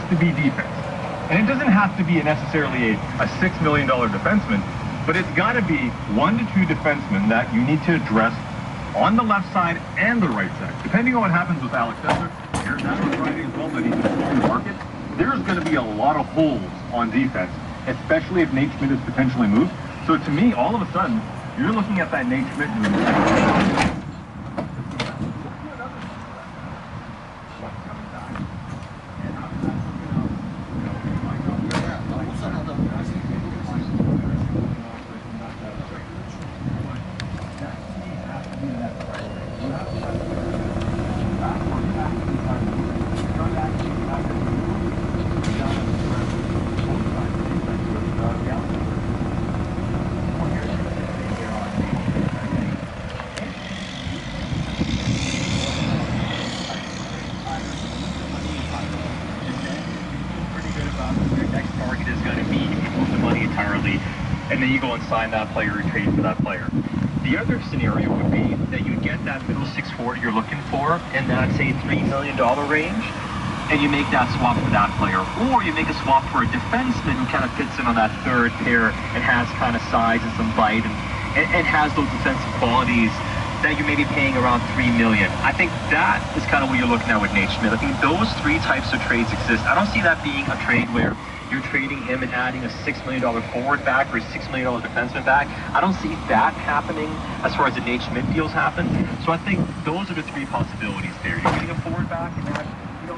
to be defense. And it doesn't have to be necessarily a $6 million defenseman, but it's got to be 1 to 2 defensemen that you need to address on the left side and the right side. Depending on what happens with Alex Cesar, here's that on Friday as well, that he's in the market, there's going to be a lot of holes on defense, especially if Nate Schmidt is potentially moved. So to me, all of a sudden, you're looking at that Nate Schmidt move. And then you go and sign that player or trade for that player. The other scenario would be that you get that middle 6'4" you're looking for in that, say, $3 million range, and you make that swap for that player. Or you make a swap for a defenseman who kind of fits in on that third pair and has kind of size and some bite and has those defensive qualities that you may be paying around $3 million. I think that is kind of what you're looking at with Nate Schmidt. I think those three types of trades exist. I don't see that being a trade where you're trading him and adding a $6 million forward back or a $6 million defenseman back. I don't see that happening as far as the Nate Schmidt deals happen. So I think those are the three possibilities there. You're getting a forward back and that, you know,